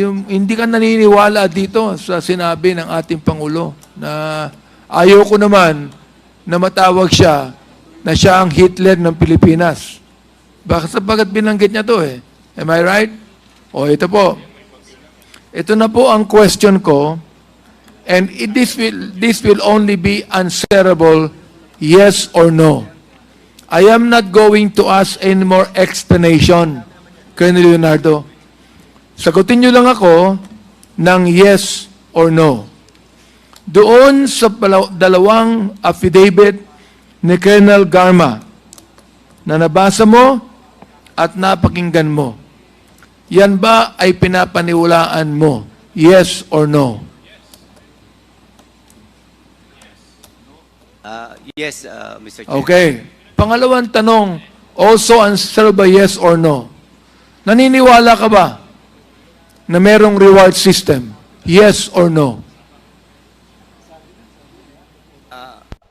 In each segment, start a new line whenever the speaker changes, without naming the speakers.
hindi ka naniniwala dito sa sinabi ng ating Pangulo na ayoko naman na matawag siya na siya ang Hitler ng Pilipinas. Bakit sapagat binanggit niya to eh? Am I right? O ito po. Ito na po ang question ko, and this will only be answerable yes or no. I am not going to ask any more explanation, Colonel Leonardo. Sagutin niyo lang ako ng yes or no. Doon sa dalawang affidavit ni Colonel Garma na nabasa mo at napakinggan mo, yan ba ay pinapaniwalaan mo? Yes or no?
Yes, Mr. Chair.
Okay. Pangalawang tanong, also answer by yes or no. Naniniwala ka ba na merong reward system? Yes or no?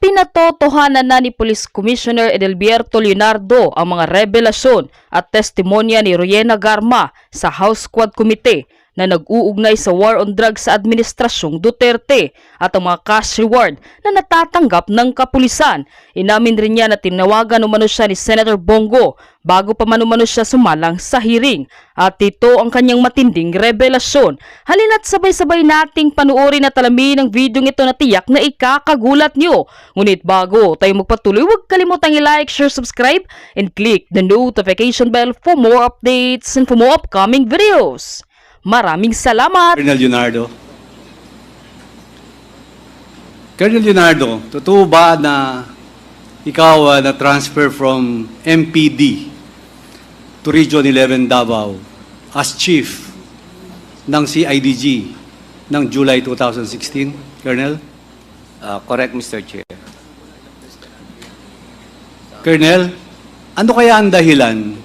Pinatotohanan na ni Police Commissioner Edelberto Leonardo ang mga revelasyon at testimonya ni Royena Garma sa House Quad Committee na nag-uugnay sa war on drugs sa Administrasyong Duterte at ang mga cash reward na natatanggap ng kapulisan. Inamin rin niya na tinawagan umano siya ni Senator Bongo bago pa umano siya sumalang sa hearing. At ito ang kanyang matinding revelasyon. Halina't sabay-sabay nating panuorin at alamin ang video ito na tiyak na ikakagulat nyo. Ngunit bago tayo magpatuloy, huwag kalimutang i-like, share, subscribe, and click the notification bell for more updates and for more upcoming videos. Maraming salamat!
Colonel Leonardo. Colonel Leonardo, totoo ba na ikaw na-transfer from MPD to Region 11 Davao as chief ng CIDG ng July 2016, Colonel?
Correct, Mr. Chair.
Colonel, ano kaya ang dahilan?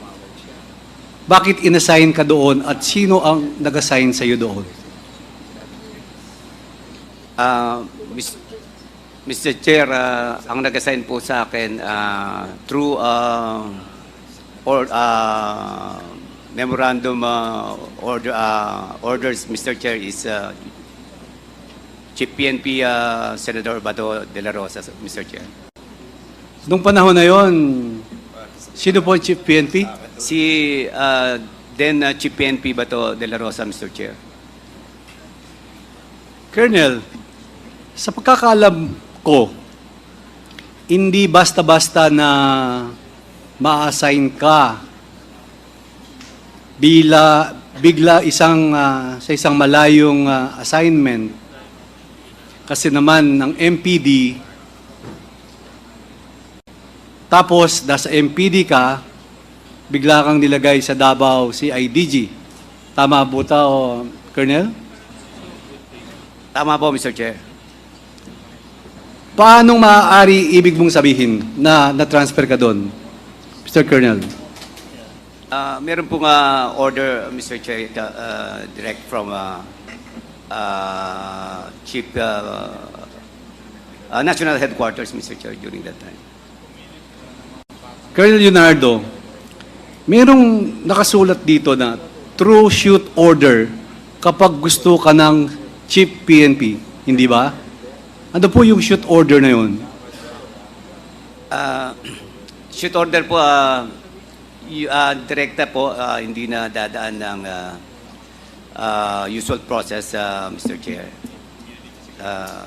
Bakit inassign ka doon at sino ang nag-assign sa iyo doon?
Mr. Chair, ang nag-assign po sa akin through memorandum orders, Mr. Chair, is Chief PNP Senator Bato de la Rosa, Mr. Chair.
Noong panahon na yon, sino po ang Chief PNP?
Si Chief PNP Bato de la Rosa, Mr. Chair.
Colonel, sa pagkakaalam ko, hindi basta-basta na ma-assign ka bigla sa isang malayong assignment. Kasi naman ng MPD, tapos nasa MPD ka, bigla kang nilagay sa Davao CIDG. Tama po ta, Colonel?
Tama po, Mr. Chair.
Paano maaari ibig mong sabihin na na-transfer ka doon, Mr. Colonel?
Meron pong order, Mr. Chair, direct from Chief National Headquarters, Mr. Chair, during that time.
Colonel Leonardo, merong nakasulat dito na true shoot order kapag gusto ka ng Chief PNP, hindi ba? Ano po yung shoot order na yun?
Shoot order po, direkta po, hindi na dadaan ng usual process, Mr. Chair.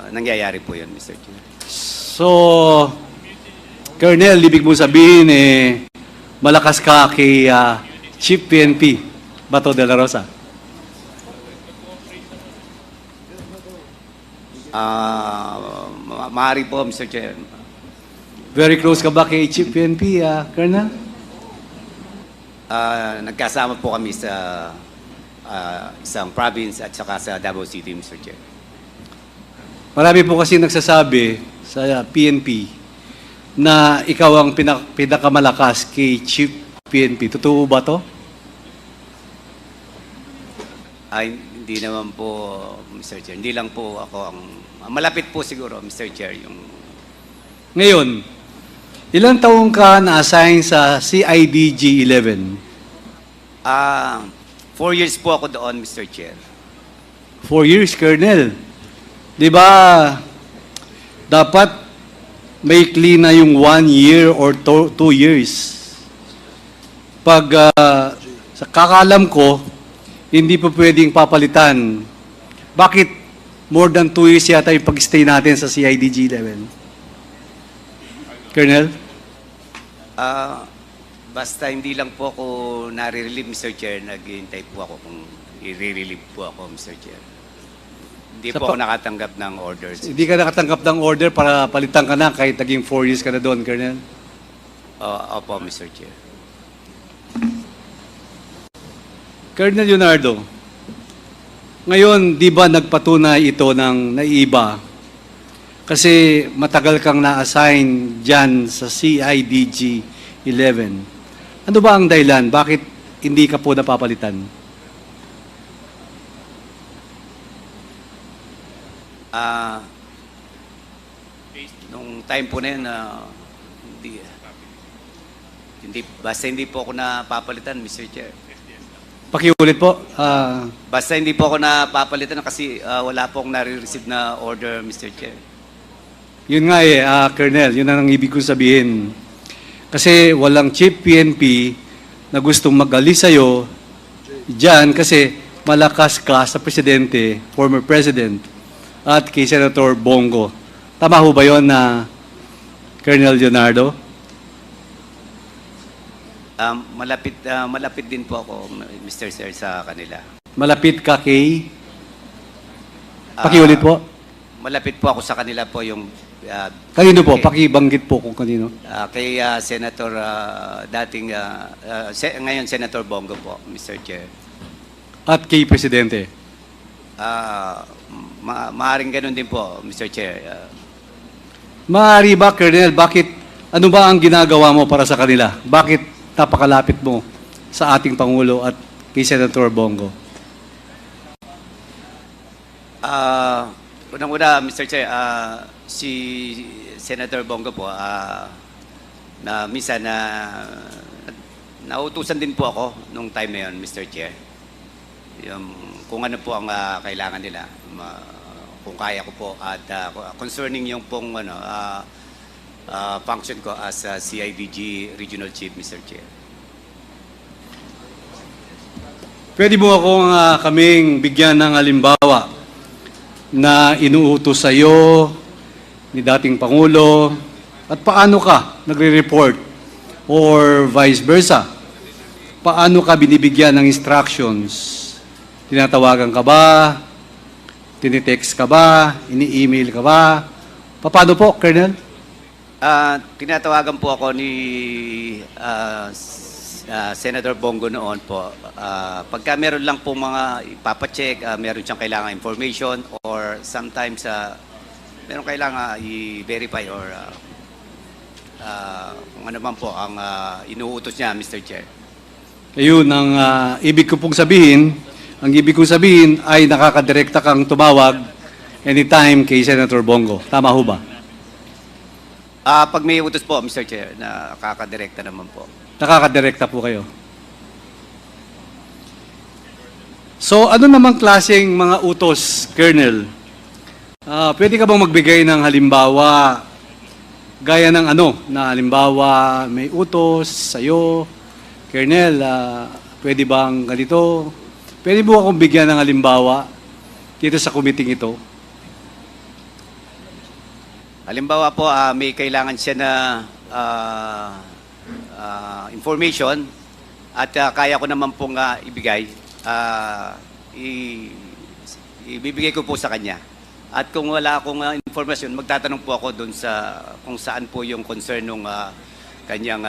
Nangyayari po yun, Mr. Chair.
So, Colonel, ibig mo sabihin malakas ka kay Chief PNP Bato de la Rosa?
Maaari po, Mr. Chair.
Very close ka ba kay Chief PNP, Colonel?
Nagkasama po kami sa isang province at saka sa Davao City, Mr. Chair.
Marami po kasi nagsasabi sa PNP na ikaw ang pinakamalakas kay Chief PNP. Totoo ba to?
Ay, hindi naman po, Mr. Chair. Hindi lang po ako ang... Malapit po siguro, Mr. Chair, yung...
Ngayon, ilang taong ka na-assign sa CIDG 11?
4 years po ako doon, Mr. Chair.
4 years, Colonel. Di ba, dapat maikli na yung 1 year or 2 years. Pag sa kakalam ko, hindi pa pwedeng papalitan. Bakit more than 2 years yata yung pag-stay natin sa CIDG level? Colonel?
Basta hindi lang po ako nare-relieve, Mr. Chair. Naghihintay po ako kung i-relieve po ako, Mr. Chair. Hindi
Sa
po ako
pa-
nakatanggap ng orders.
Hindi ka nakatanggap ng order para palitan ka na kahit naging 4 years ka na doon, Colonel?
Opo, Mr. Chair.
Colonel Leonardo, ngayon, di ba nagpatunay ito ng naiba? Kasi matagal kang na-assign dyan sa CIDG 11. Ano ba ang dahilan? Bakit hindi ka po napapalitan?
Nung time po na yun, basta hindi po ako napapalitan, Mr. Chair.
Pakiulit po.
Basta hindi po ako napapalitan kasi wala po akong nare-receive na order, Mr. Chair.
Yun nga Colonel, yun ang ibig kong sabihin. Kasi walang chief PNP na gustong mag-alis sa'yo dyan kasi malakas ka sa presidente, former president, at kay Senator Bongo. Tama ho ba yun na Colonel Leonardo?
Malapit din po ako, Mr. Sir, sa kanila.
Malapit ka kay... Pakiulit po.
Malapit po ako sa kanila po yung...
Kanino po? Pakibanggit po kung kanino.
Kay Senator, ngayon Senator Bongo po, Mr. Chair.
At kay Presidente.
Maaring ganun din po, Mr. Chair.
Maaari ba, Colonel, ano ba ang ginagawa mo para sa kanila? Bakit napakalapit mo sa ating Pangulo at kay Senator Bongo?
Unang-una, Mr. Chair, si Senator Bongo po, na minsan nautusan din po ako nung time na yun, Mr. Chair. Kung ano po ang kailangan nila, kung kaya ko po, at concerning yung pong function ko as CIDG Regional Chief, Mr. Chair.
Pwede mo akong kaming bigyan ng halimbawa na inuutos sa iyo ni dating Pangulo at paano ka nagre-report or vice versa? Paano ka binibigyan ng instructions? Tinatawagan ka ba? Tinitext ka ba? Ini-email ka ba? Paano po, Colonel?
Tinatawagan po ako ni Senator Bongo noon po. Pagka meron lang po mga ipapacheck, meron siyang kailangan information or sometimes meron kailangan i-verify or kung ano man po ang inuutos niya, Mr. Chair.
Ayun, ang ibig ko pong sabihin, ay nakakadirekta kang tumawag anytime kay Senator Bongo. Tama ho ba?
Pag may utos po, Mr. Chair, nakakadirekta naman po.
Nakakadirekta po kayo. So, ano namang klaseng mga utos, Colonel? Pwede ka bang magbigay ng halimbawa, gaya ng na halimbawa may utos sa'yo, Colonel, pwede bang ganito? Pwede mo akong bigyan ng halimbawa dito sa committee ito?
Halimbawa po, may kailangan siya na information at kaya ko naman pong ibigay, ibibigay ko po sa kanya. At kung wala akong information, magtatanong po ako doon sa kung saan po yung concern ng kanyang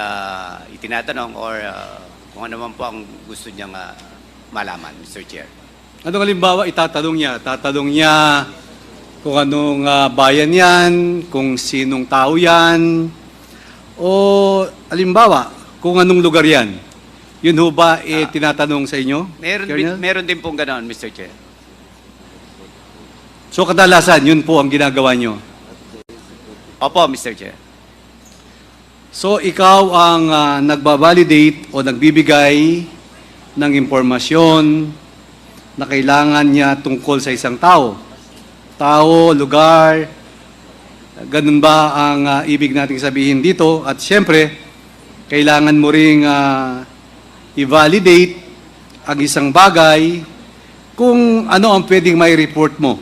itinatanong or kung ano man po ang gusto niyang malaman, Mr. Chair.
Anong halimbawa itatanong niya? Tatanong niya kung anong bayan yan, kung sinong tao yan, o halimbawa, kung anong lugar yan. Yun ho ba tinatanong sa inyo? Colonel?
Meron din pong ganoon, Mr. Chair.
So kadalasan, yun po ang ginagawa nyo.
Opo, Mr. Chair.
So ikaw ang nagbabalidate o nagbibigay ng impormasyon na kailangan niya tungkol sa isang tao. Tao, lugar, ganun ba ang ibig nating sabihin dito? At siyempre, kailangan mo ring i-validate ang isang bagay kung ano ang pwedeng may report mo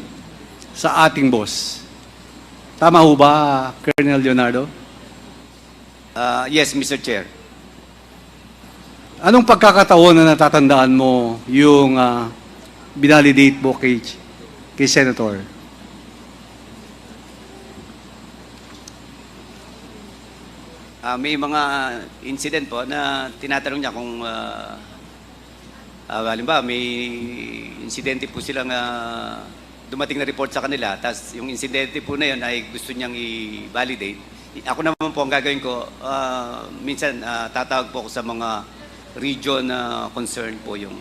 sa ating boss. Tama ho ba, Colonel Leonardo?
Yes, Mr. Chair.
Anong pagkakataon na natatandaan mo yung binalidate mo kay Senator?
May mga incident po na tinatanong niya kung halimbawa may insidente po silang dumating na report sa kanila, tapos yung insidente po na yun ay gusto niyang i-validate. Ako naman po ang gagawin ko, minsan tatawag po ako sa mga region concerned po yung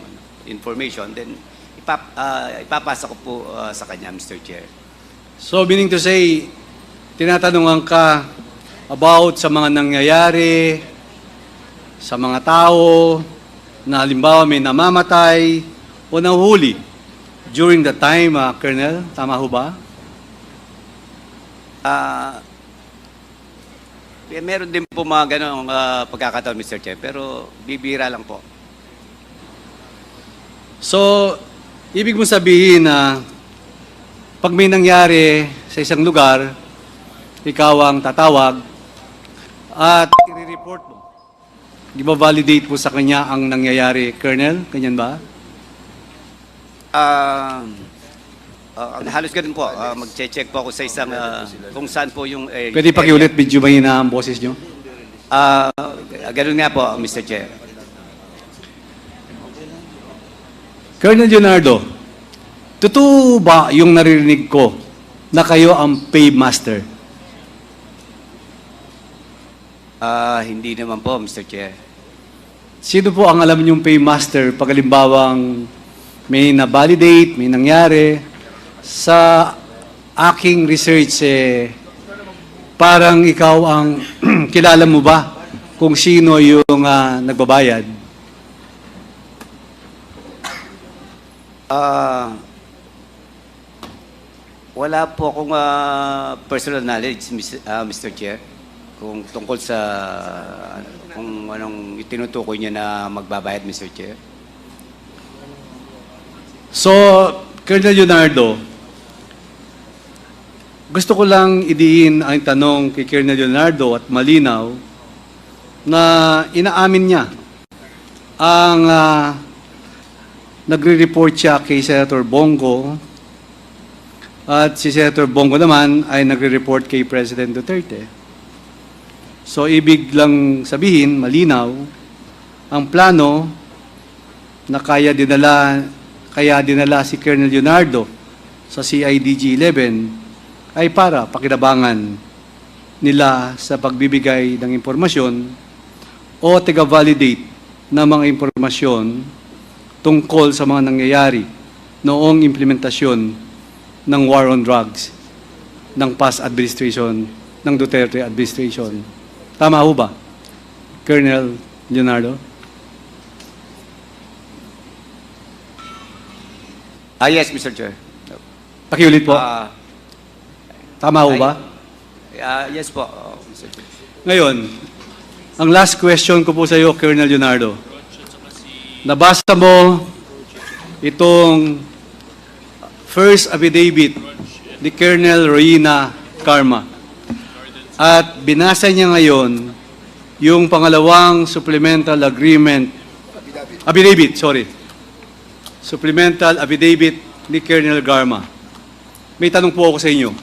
information, then ipapasa ko po sa kanya, Mr. Chair.
So, meaning to say, tinatanungan ka about sa mga nangyayari, sa mga tao, na halimbawa may namamatay o nahuli during the time, Colonel, tama ho ba?
Meron din po mga ganong pagkakataon, Mr. Chair, pero bibira lang po.
So, ibig mo sabihin na pag may nangyari sa isang lugar, ikaw ang tatawag at i-report mo. I-validate mo sa kanya ang nangyayari, Colonel? Ganyan ba?
Halos ganun po. Mag-check po ako sa isang kung saan po yung area.
Pwede pakiulit, medyo mahina ang boses nyo?
Ganun nga po, Mr. Chair.
Colonel Leonardo, totoo ba yung naririnig ko na kayo ang paymaster?
Hindi naman po, Mr. Chair.
Sino po ang alam niyong paymaster pag halimbawang may na-validate, may nangyari? Sa aking research, parang ikaw ang kilala mo ba kung sino yung nagbabayad?
Wala po akong personal knowledge, Mr. Chair, kung tungkol sa kung anong itinutukoy niya na magbabayad, Mr. Chair.
So, Colonel Leonardo, gusto ko lang idiin ang tanong kay Colonel Leonardo at malinaw na inaamin niya ang nagre-report siya kay Senator Bongo at si Senator Bongo naman ay nagre-report kay President Duterte. So, ibig lang sabihin, malinaw, ang plano na kaya dinala si Colonel Leonardo sa CIDG-11 ay para pakinabangan nila sa pagbibigay ng impormasyon o taga-validate ng mga impormasyon tungkol sa mga nangyayari noong implementasyon ng war on drugs ng past administration, ng Duterte administration. Tama ho ba, Colonel Leonardo?
Yes, Mr. Chair.
Pakiulit po. Tama ho ba?
Yes po, Mr. Chair.
Ngayon, ang last question ko po sa iyo, Colonel Leonardo. Nabasa mo itong first affidavit ni Colonel Royina Garma. At binasa niya ngayon yung pangalawang supplemental supplemental affidavit ni Colonel Garma. May tanong po ako sa inyo.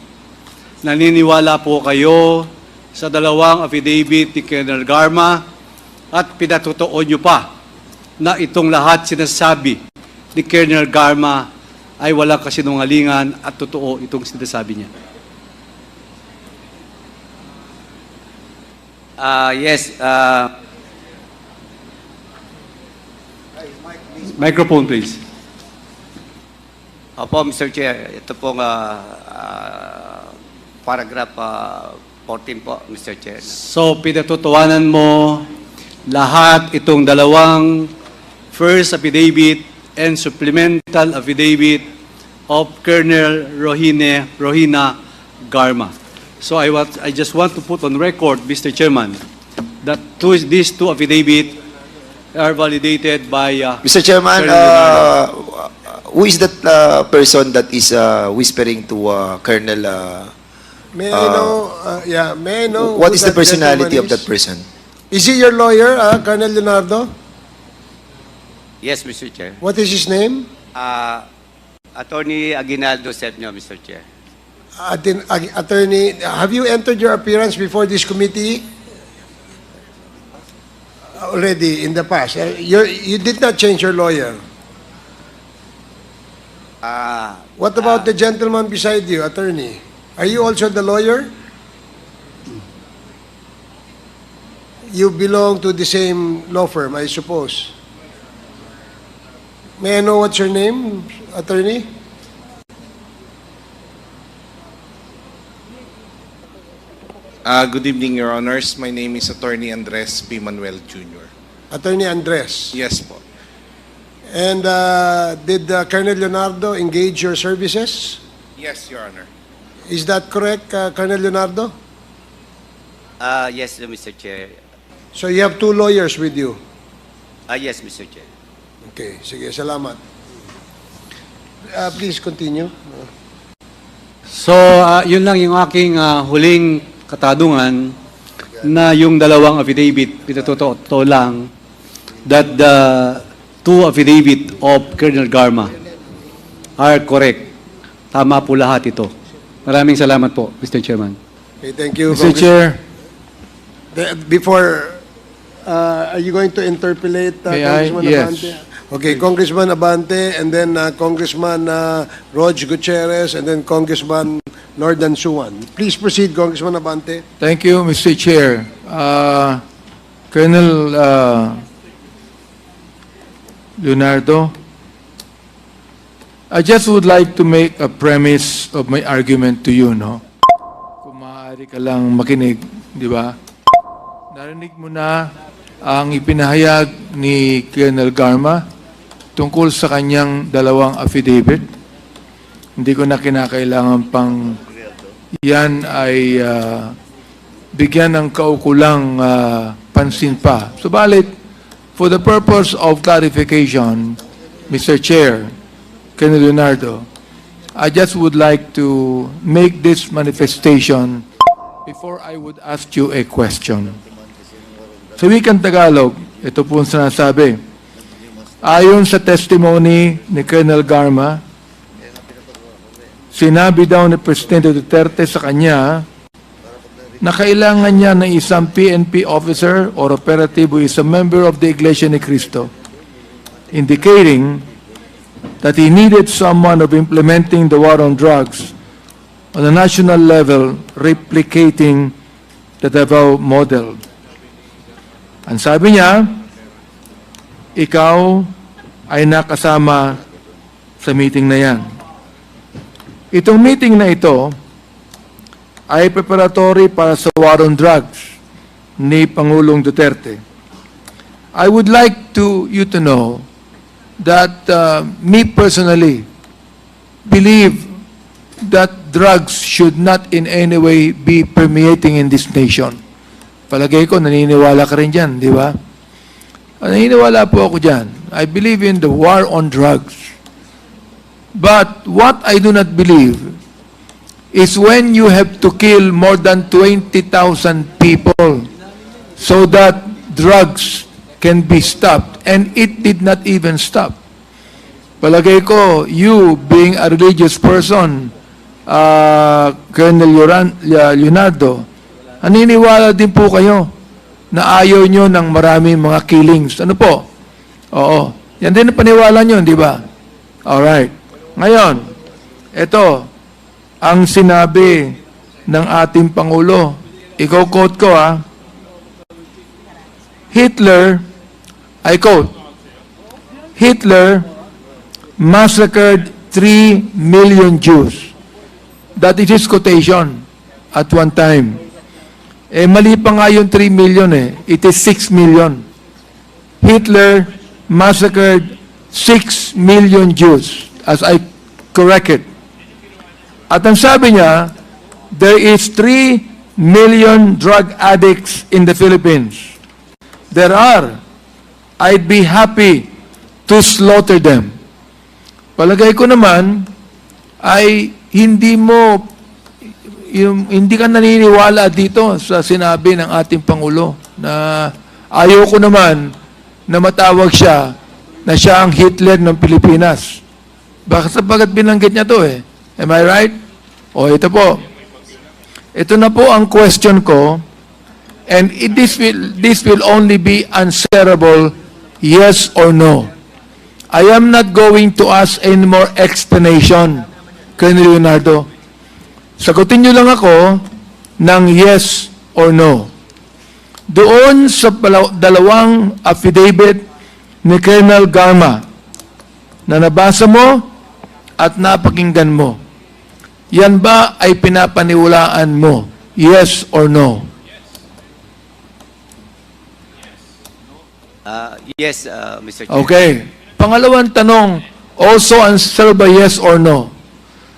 Naniniwala po kayo sa dalawang affidavit ni Colonel Garma at pinatotoo nyo pa na itong lahat sinasabi ni Colonel Garma ay walang kasinungalingan at totoo itong sinasabi niya?
Yes.
Microphone, please.
Opo, Mr. Chair. Ito pong paragraph 14 po, Mr. Chair.
So, pinatutuwanan mo lahat itong dalawang first affidavit and supplemental affidavit of Colonel Rohina Garma. So I just want to put on record, Mr. Chairman, that these two affidavits are validated by
Mr. Chairman,
Colonel Leonardo.
who is that person that is whispering to Colonel?
May I know, may I know
What
who
is the
that
personality of
gentleman
that person?
Is he your lawyer, Colonel Leonardo?
Yes, Mr. Chair.
What is his name?
Attorney Aguinaldo Sepnio, Mr. Chair.
Attorney, have you entered your appearance before this committee? Already in the past. You did not change your lawyer. What about the gentleman beside you, attorney? Are you also the lawyer? You belong to the same law firm, I suppose. May I know what's your name, attorney?
Good evening, Your Honors. My name is Attorney Andres P. Manuel Jr.
Attorney Andres.
Yes po.
And did Colonel Leonardo engage your services?
Yes, Your Honor.
Is that correct, Colonel Leonardo?
Yes, Mr. Chair.
So you have two lawyers with you?
Yes, Mr. Chair.
Okay, sige, salamat. Please continue.
So, yun lang yung aking huling katanungan na yung dalawang affidavit, pinatotoo lang, that the two affidavit of Colonel Garma are correct. Tama po lahat ito. Maraming salamat po, Mr. Chairman.
Okay, thank you.
Mr. Chair,
Before, are you going to interpolate
May I?
Congressman
Yes.
Abante? Okay, Congressman Abante, and then Congressman Rog Gutierrez, and then Congressman Nordan Suwan. Please proceed, Congressman Abante.
thank you, Mr. Chair. Colonel Leonardo, I just would like to make a premise of my argument to you, no? Kung maaari ka lang makinig, di ba? Narinig mo na ang ipinahayag ni Colonel Garma tungkol sa kanyang dalawang affidavit. Hindi ko na kinakailangan pang yan ay bigyan ng kaukulang pansin pa. Subalit, for the purpose of clarification, Mr. Chair, Colonel Leonardo, I just would like to make this manifestation before I would ask you a question. Sa wikang Tagalog, ito po ang sinasabi. Ayon sa testimony ni Colonel Garma, sinabi daw ni Presidente Duterte sa kanya na kailangan niya ng isang PNP officer or operative who is a member of the Iglesia ni Cristo, indicating that he needed someone of implementing the war on drugs on a national level, replicating the Davao model. Ang sabi niya, ikaw ay nakasama sa meeting na yan. Itong meeting na ito ay preparatory para sa war on drugs ni Pangulong Duterte. I would like you to know that me personally believe that drugs should not in any way be permeating in this nation. Palagay ko, naniniwala ka rin dyan, di ba? Naniniwala po ako dyan. I believe in the war on drugs. But what I do not believe is when you have to kill more than 20,000 people so that drugs can be stopped. And it did not even stop. Palagay ko, you being a religious person, Colonel Leonardo, naniniwala din po kayo na ayaw nyo ng maraming mga killings. Ano po? Oo. Yan din ang paniwala nyo, di ba? Alright. Ngayon, ito, ang sinabi ng ating Pangulo. Iko-quote ko, ha? Hitler, I quote, Hitler massacred 3 million Jews. That is his quotation at one time. Mali pa nga yung 3 million eh. It is 6 million. Hitler massacred 6 million Jews, as I correct it. At ang sabi niya, there is 3 million drug addicts in the Philippines. There are. I'd be happy to slaughter them. Palagay ko naman ay hindi ka naniniwala dito sa sinabi ng ating Pangulo na ayaw ko naman na matawag siya na siya ang Hitler ng Pilipinas. Bakit sapagat binanggit niya to eh? Am I right? O ito po. Ito na po ang question ko, and this will only be answerable yes or no. I am not going to ask any more explanation, Colonel Leonardo. Sagutin niyo lang ako ng yes or no. Doon sa dalawang affidavit ni Colonel Garma na nabasa mo at napakinggan mo, yan ba ay pinapaniwalaan mo? Yes or no?
Yes, Mr. Chair.
Okay. Pangalawang tanong, also answer by yes or no.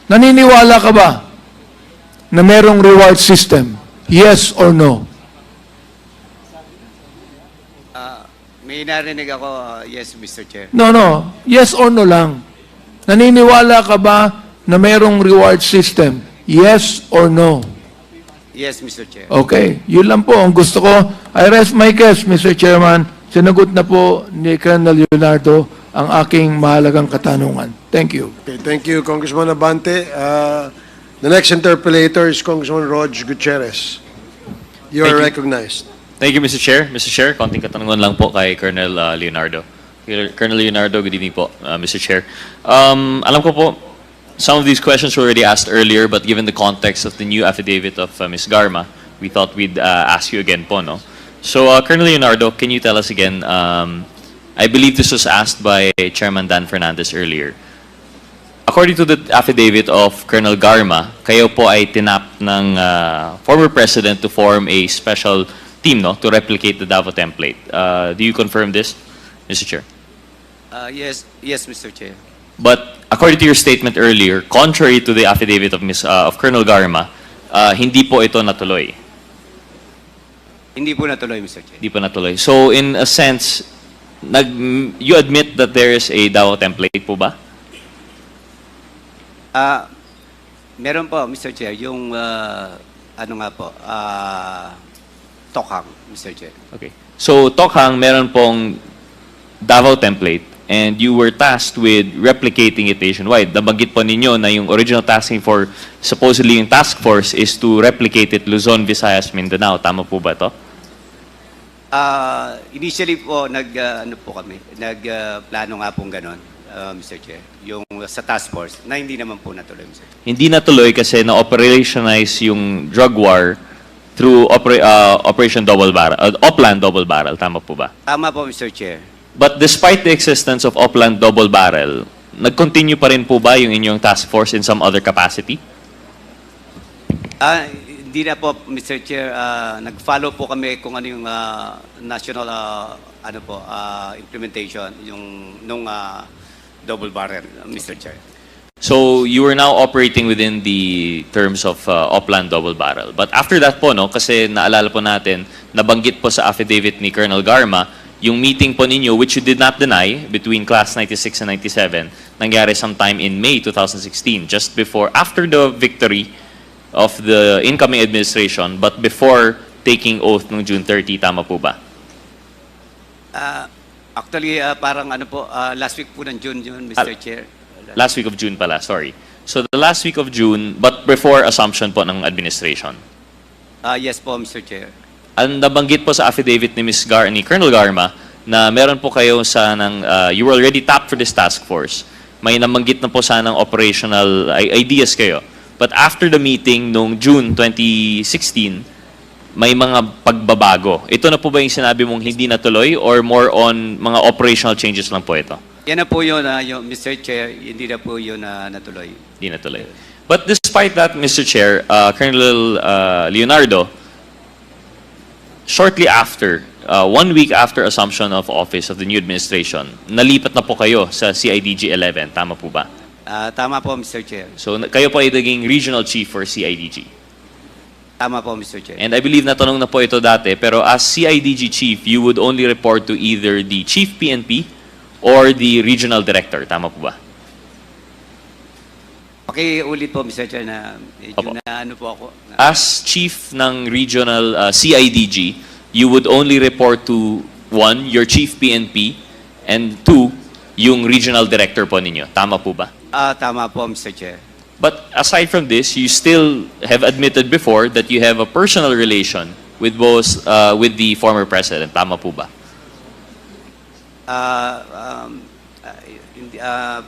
Naniniwala ka ba na merong reward system? Yes or no?
May narinig ako, yes, Mr. Chair.
No. Yes or no lang. Naniniwala ka ba na merong reward system? Yes or no?
Yes, Mr. Chair.
Okay. Yun lang po ang gusto ko. I rest my case, Mr. Chairman. Sinagot na po ni Colonel Leonardo ang aking mahalagang katanungan. Thank you.
Okay, thank you, Congressman Abante. The next interpellator is Congressman Rog Gutierrez. You are
Thank you.
recognized.
Thank you, Mr. Chair. Mr. Chair, konting katanungan lang po kay Colonel Leonardo. Colonel Leonardo, good evening po, Mr. Chair. Alam ko po, some of these questions were already asked earlier, but given the context of the new affidavit of Ms. Garma, we thought we'd ask you again po, no? So, Colonel Leonardo, can you tell us again, I believe this was asked by Chairman Dan Fernandez earlier. According to the affidavit of Colonel Garma, kayo po ay tinap ng former president to form a special team, no, to replicate the Davao template. Do you confirm this, Mr. Chair?
Yes, Mr. Chair.
But according to your statement earlier, contrary to the affidavit of Colonel Garma, hindi po ito natuloy.
Hindi po natuloy, Mr. Chair.
Hindi po natuloy. So in a sense, you admit that there is a Davao template po ba?
Meron po, Mr. Chair, yung ano nga po, Tokhang, Mr. Chair.
Okay. So Tokhang, meron pong Davao template and you were tasked with replicating it nationwide. Nabanggit po ninyo na yung original tasking for supposedly yung task force is to replicate it Luzon, Visayas, Mindanao. Tama po ba to?
Initially po, ano po kami, plano nga pong ganon, Mr. Chair, yung sa task force, na hindi naman po natuloy, Mr. Chair.
Hindi natuloy kasi na-operationalize yung drug war through Operation Double Barrel, Opland Double Barrel. Tama po ba?
Tama po, Mr. Chair.
But despite the existence of Opland Double Barrel, nag-continue pa rin po ba yung inyong task force in some other capacity?
Hindi na po, Mr. Chair, nag-follow po kami kung ano yung national ano po, implementation yung nung double barrel, Mr. Chair.
So you were now operating within the terms of Opland Double Barrel. But after that po, no, kasi naalala po natin, nabanggit po sa affidavit ni Colonel Garma, yung meeting po ninyo, which you did not deny, between Class 96 and 97, nangyari sometime in May 2016, just before, after the victory of the incoming administration, but before taking oath noong June 30, tama po ba?
Actually, parang ano po, last week po ng June, Mr. Chair.
Last week of June pala, sorry. So the last week of June, but before assumption po ng administration.
Yes po, Mr. Chair.
Ang nabanggit po sa affidavit ni ni Colonel Garma na meron po kayo you were already tapped for this task force. May nabanggit na po sanang operational ideas kayo. But after the meeting noong June 2016, may mga pagbabago. Ito na po ba yung sinabi mong hindi natuloy or more on mga operational changes lang po ito?
Yan na po yun, yung Mr. Chair, hindi na po yun natuloy.
Hindi natuloy. But despite that, Mr. Chair, Colonel Leonardo, shortly after 1 week after assumption of office of the new administration, nalipat na po kayo sa CIDG 11. Tama po ba?
Tama po, Mr. Chair.
So, kayo po ay naging regional chief for CIDG.
Tama po, Mr. Chair.
And I believe natanong na po ito dati, pero as CIDG chief, you would only report to either the chief PNP or the regional director. Tama po ba?
Okay, ulit po, Mr. Chair, na medyo
Opo.
na ano po ako.
As chief ng regional CIDG, you would only report to 1, your chief PNP, and 2, yung regional director po ninyo. Tama po ba?
Tama po, Mr. Chair.
But aside from this, you still have admitted before that you have a personal relation with both with the former president. Tama po ba?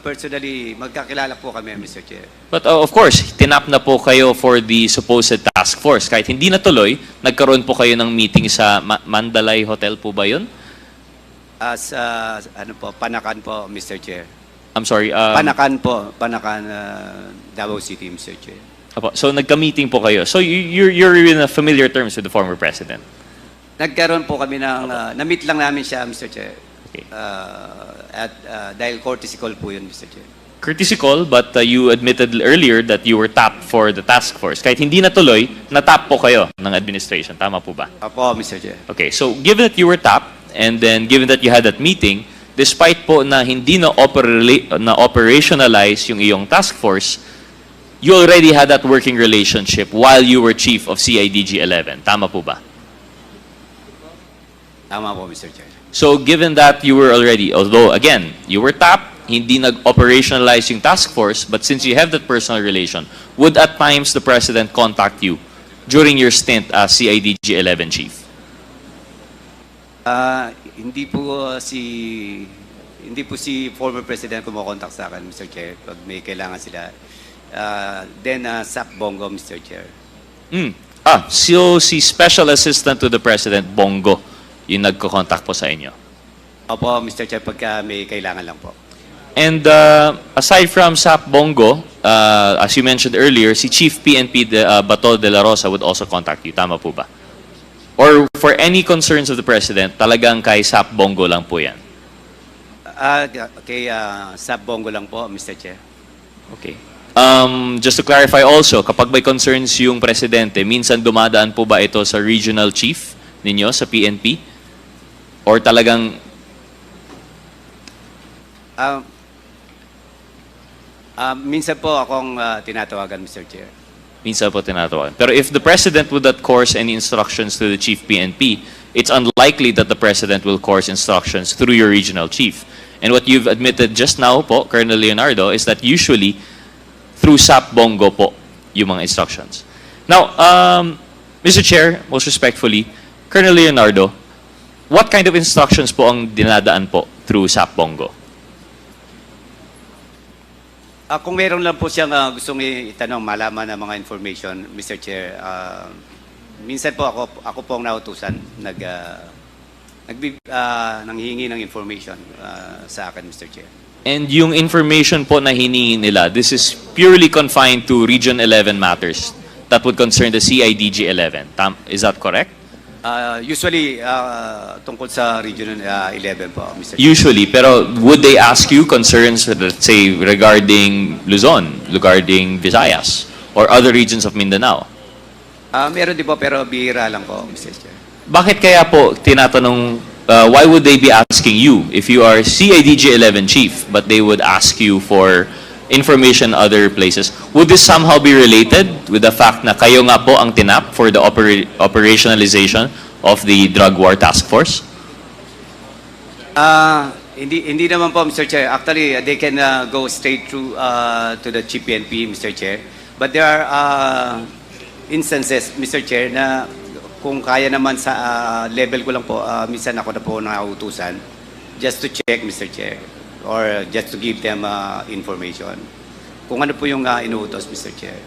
Personally, magkakilala po kami, Mr. Chair.
But of course, tinap na po kayo for the supposed task force. Kahit hindi natuloy, nagkaroon po kayo ng meeting sa Mandalay Hotel po ba yun?
Ano po, Panakan po, Mr. Chair.
I'm sorry.
Panakan po, Panakan, Davao City, Mr. Chair.
Apo, so nagka-meeting po kayo. So you're in a familiar terms with the former president.
Nagkaroon po kami ng, na-meet lang namin siya, Mr. Chair.
Okay.
Dahil courtesy call po yun, Mr. Chair.
Courtesy call, but you admitted earlier that you were tapped for the task force. Kahit hindi natuloy, natap po kayo ng administration. Tama po ba?
Opo, Mr. Chair.
Okay, so given that you were tapped, and then given that you had that meeting, despite po na hindi na operationalize yung iyong task force, you already had that working relationship while you were chief of CIDG 11. Tama po ba?
Tama po, Mr. Chair.
So given that you were already, although again, you were tapped, hindi nag-operationalize yung task force, but since you have that personal relation, would at times the president contact you during your stint as CIDG 11 chief?
Hindi po si former president kumokontak sa akin, Mr. Chair, pag may kailangan sila. Then, Sap Bongo, Mr. Chair.
So si Special Assistant to the President, Bongo, yung nagko-contact po sa inyo.
Opo, Mr. Chair, pagka may kailangan lang po.
And aside from SAP Bongo, as you mentioned earlier, si Chief PNP Bato de la Rosa would also contact you. Tama po ba? Or for any concerns of the President, talagang kay SAP Bongo lang po yan?
Kay Sap Bongo lang po, Mr. Chair.
Okay. Just to clarify also, kapag may concerns yung Presidente, minsan dumadaan po ba ito sa regional chief ninyo, sa PNP? Or talagang...
Minsan po akong tinatawagan, Mr. Chair.
Minsan po tinatawagan. Pero if the President would not course any instructions to the Chief PNP, it's unlikely that the President will course instructions through your regional chief. And what you've admitted just now po, Colonel Leonardo, is that usually through SAP Bongo po yung mga instructions. Now, Mr. Chair, most respectfully, Colonel Leonardo, what kind of instructions po ang dinadaan po through SAP Bongo?
Kung meron lang po siyang gustong itanong, malaman ng mga information, Mr. Chair, minsan po ako po ang nautusan, nanghihingi ng information sa akin, Mr. Chair.
And yung information po na hiningi nila, this is purely confined to Region 11 matters that would concern the CIDG 11. Is that correct?
Usually, tungkol sa Region 11 po, Mr. Chair.
Usually, pero would they ask you concerns, let's say, regarding Luzon, regarding Visayas, or other regions of Mindanao?
Meron din po, pero bihira lang po, Mr. Chair.
Bakit kaya po tinatanong, why would they be asking you if you are CIDG 11 chief, but they would ask you for information other places? Would this somehow be related with the fact na kayo nga po ang tinap for the operationalization of the drug war task force?
Hindi naman po, Mr. Chair. Actually, they can go straight through to the Chief PNP, Mr. Chair. But there are instances, Mr. Chair, na kung kaya naman sa level ko lang po, minsan ako na po nautusan just to check, Mr. Chair, or just to give them information. Kung ano po yung inuutos, Mr. Chair.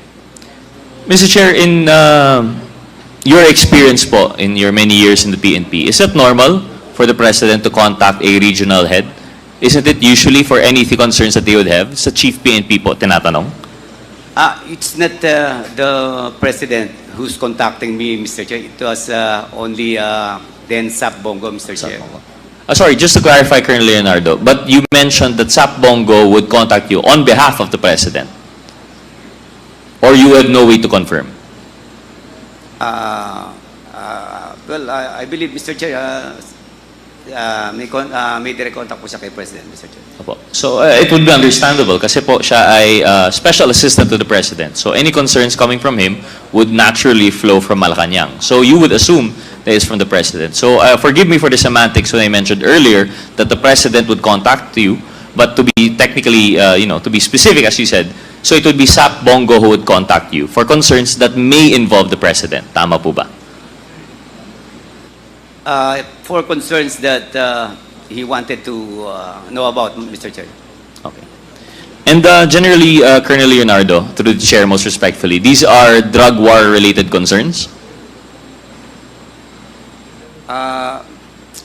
Mr. Chair, in your experience po, in your many years in the PNP, is it normal for the President to contact a regional head? Isn't it usually for any concerns that they would have? Sa Chief PNP po, tinatanong?
It's not the President who's contacting me, Mr. Chair. It was only then SAP Bongo, Mr. Chair.
Sorry, just to clarify, Colonel Leonardo, but you mentioned that SAP Bongo would contact you on behalf of the President. Or you have no way to confirm?
Well, I believe, Mr. Chair, may direct contact po siya kay President, Mr. Chair.
Opo. So it would be understandable kasi po siya ay special assistant to the President. So any concerns coming from him would naturally flow from Malacanang. So you would assume that it's from the President. So forgive me for the semantics when I mentioned earlier that the President would contact you, but to be technically, to be specific, as you said, so it would be SAP Bongo who would contact you for concerns that may involve the President. Tama po ba?
For concerns that he wanted to know about, Mr. Chair.
Okay. And generally, Colonel Leonardo, through the Chair most respectfully, these are drug war-related concerns?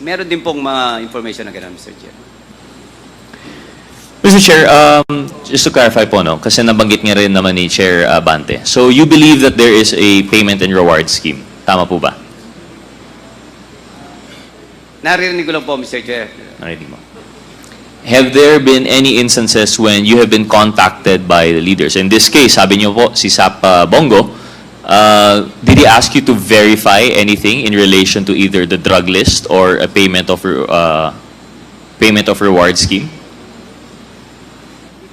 Meron din pong mga information na gano'n, Mr. Chair.
Mr. Chair, just to clarify po, no, kasi nabanggit nga rin naman ni Chair Bante. So you believe that there is a payment and reward scheme. Tama po ba?
Naririnig ko lang po, Mr. Chair.
Narinig mo. Have there been any instances when you have been contacted by the leaders? In this case, sabi niyo po, si SAP Bongo, did he ask you to verify anything in relation to either the drug list or a payment of reward scheme?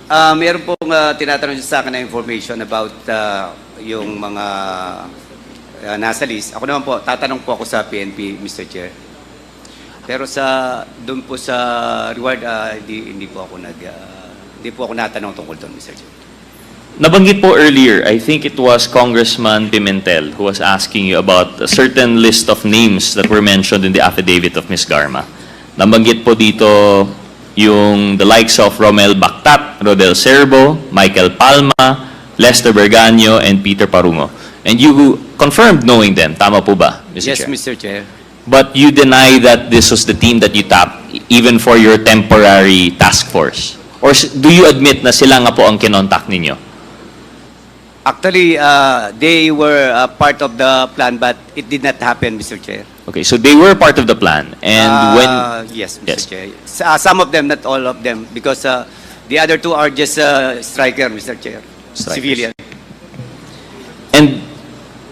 Meron pong tinatanong siya sa akin na information about yung mga nasa list. Ako naman po, tatanong po ako sa PNP, Mr. Chair. Pero doon po sa reward, hindi po ako natanong tungkol doon, Mr. Chair.
Nabanggit po earlier, I think it was Congressman Pimentel who was asking you about a certain list of names that were mentioned in the affidavit of Ms. Garma. Nabanggit po dito yung the likes of Romel Bactat, Rodel Serbo, Michael Palma, Lester Berganio, and Peter Parungo. And you confirmed knowing them. Tama po ba, Mr.
Yes,
Chair?
Mr. Chair.
But you deny that this was the team that you tapped, even for your temporary task force? Or do you admit na sila nga po ang kinontak ninyo?
Actually, they were part of the plan, but it did not happen, Mr. Chair.
Okay, so they were part of the plan. And when...
Yes, Mr.
Yes.
Chair. Some of them, not all of them, because the other two are just striker, Mr. Chair.
Strikers.
Civilian.
And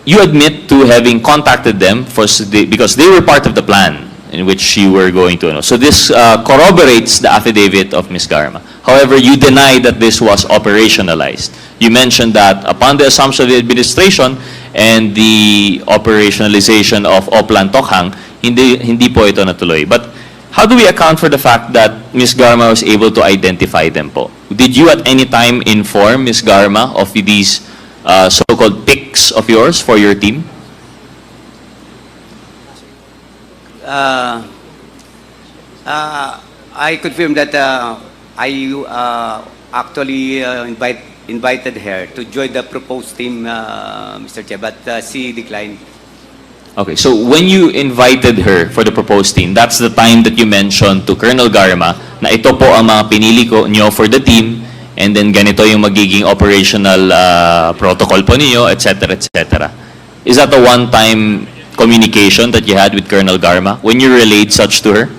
you admit to having contacted them because they were part of the plan in which you were going to. So this corroborates the affidavit of Ms. Garma. However, you deny that this was operationalized. You mentioned that upon the assumption of the administration and the operationalization of Oplan Tokhang, hindi po ito natuloy. But how do we account for the fact that Ms. Garma was able to identify them po? Did you at any time inform Ms. Garma of these so-called picks of yours for your team?
I confirm that I actually invited her to join the proposed team, Mr. Chair, but she declined.
Okay, so when you invited her for the proposed team, that's the time that you mentioned to Colonel Garma na ito po ang mga pinili ko nyo for the team, and then ganito yung magiging operational protocol po niyo, etc., etc. Is that a one-time communication that you had with Colonel Garma when you relayed such to her?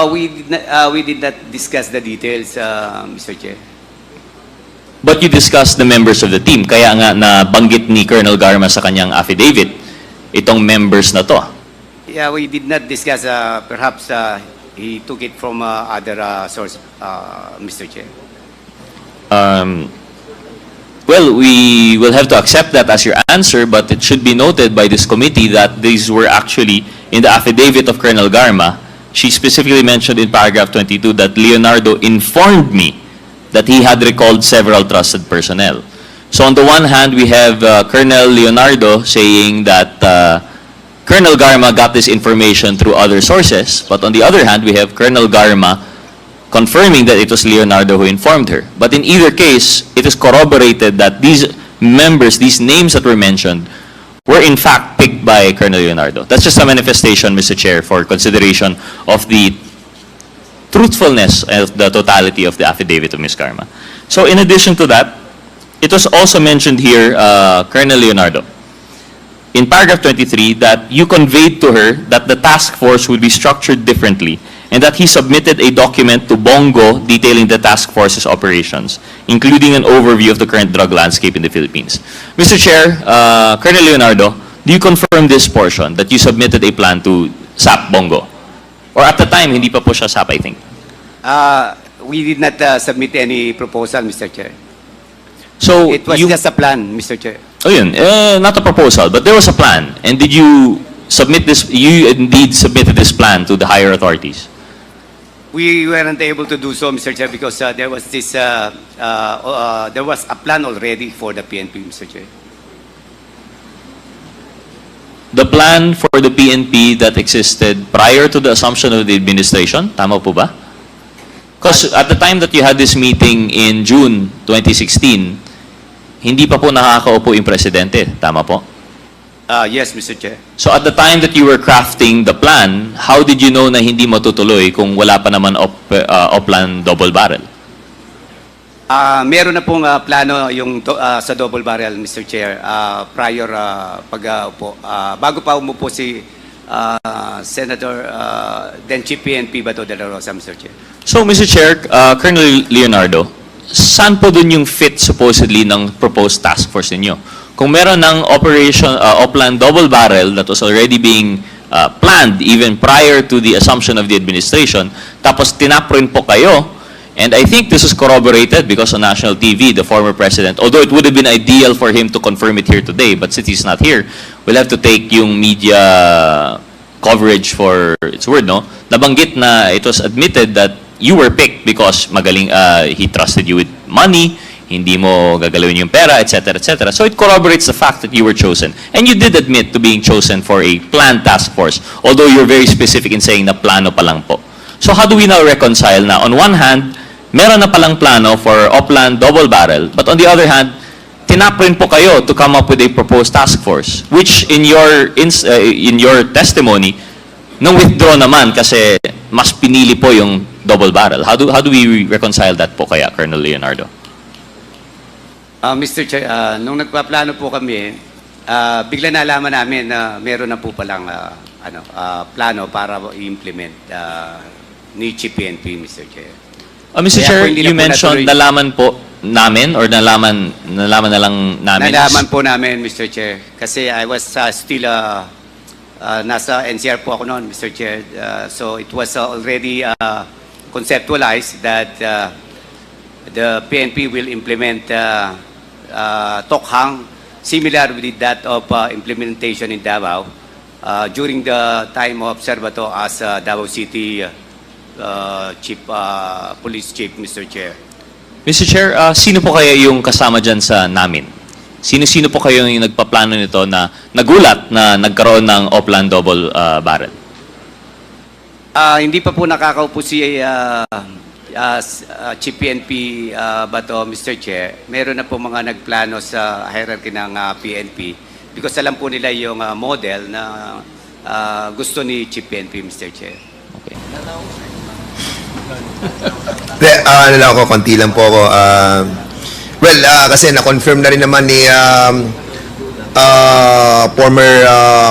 We did not discuss the details, Mr. Chair.
But you discussed the members of the team, kaya nga nabanggit ni Colonel Garma sa kanyang affidavit, itong members na to.
Yeah, we did not discuss. Perhaps he took it from other source, Mr. Chair.
Well, we will have to accept that as your answer, but it should be noted by this committee that these were actually in the affidavit of Colonel Garma. She specifically mentioned in paragraph 22 that Leonardo informed me that he had recalled several trusted personnel. So on the one hand, we have Colonel Leonardo saying that Colonel Garma got this information through other sources, but on the other hand, we have Colonel Garma confirming that it was Leonardo who informed her. But in either case, it is corroborated that these members, these names that were mentioned, were in fact picked by Colonel Leonardo. That's just a manifestation, Mr. Chair, for consideration of the truthfulness of the totality of the affidavit of Ms. Garma. So in addition to that, it was also mentioned here, Colonel Leonardo, in paragraph 23 that you conveyed to her that the task force would be structured differently and that he submitted a document to Bongo detailing the task force's operations, including an overview of the current drug landscape in the Philippines. Mr. Chair, Colonel Leonardo, do you confirm this portion that you submitted a plan to SAP Bongo? Or at the time, hindi pa po siya SAP, I think.
We did not submit any proposal, Mr. Chair.
So
It was
you,
just a plan, Mr. Chair.
oh yun, not a proposal, but there was a plan. And did you submit this, you indeed submitted this plan to the higher authorities?
We weren't able to do so, Mr. Chair, because there was there was a plan already for the PNP, Mr. Chair.
The plan for the PNP that existed prior to the assumption of the administration, tama po ba? Because at the time that you had this meeting in June 2016, hindi pa po nakakaupo yung presidente, tama po?
Yes, Mr. Chair.
So at the time that you were crafting the plan, how did you know na hindi matutuloy kung wala pa naman Oplan double barrel?
Meron na pong plano yung sa double barrel, Mr. Chair, prior pag-upo. Bago pa umupo si Senator then Chief PNP Bato de la Rosa, Mr. Chair.
So Mr. Chair, Colonel Leonardo, saan po dun yung fit supposedly ng proposed task force ninyo? Kung meron ng operation Oplan double barrel that was already being planned even prior to the assumption of the administration, tapos tinaprin po kayo, and I think this is corroborated because on national TV, the former president, although it would have been ideal for him to confirm it here today, but since he's not here, we'll have to take yung media coverage for its word, no? Nabanggit na it was admitted that you were picked because magaling, he trusted you with money, hindi mo gagalawin yung pera, etc., etc. So it corroborates the fact that you were chosen. And you did admit to being chosen for a planned task force, although you're very specific in saying na plano pa lang po. So how do we now reconcile na on one hand, meron na palang plano for Oplan double barrel, but on the other hand, tinaprin po kayo to come up with a proposed task force, which in your testimony, nung withdraw naman kasi mas pinili po yung double barrel. How do we reconcile that po kaya, Colonel Leonardo?
Mr. Chair, nung nagpaplano po kami, bigla nalaman namin na meron na po palang plano para i-implement ni Chief PNP, Mr. Chair.
Mr.
Kaya
Chair,
po hindi na
you
po
mentioned
natuloy.
nalaman po namin or nalaman na lang namin?
Nalaman po namin, Mr. Chair, kasi I was still nasa NCR po ako noon, Mr. Chair. So it was already conceptualized that the PNP will implement Tokhang, similar with that of implementation in Davao during the time of Serbato as Davao City Police Chief, Mr. Chair.
Mr. Chair, sino po kaya yung kasama dyan sa namin? Sino po kayo yung nagpaplano nito na nagulat na nagkaroon ng Oplan double barrel?
Hindi pa po nakakaupo si Chief PNP Bato, Mr. Chair. Meron na po mga nagplano sa hierarchy ng PNP because alam po nila yung model na gusto ni Chief PNP, Mr. Chair.
Okay.
Ano lang ako, konti lang po ako. Kasi na-confirm na rin naman ni former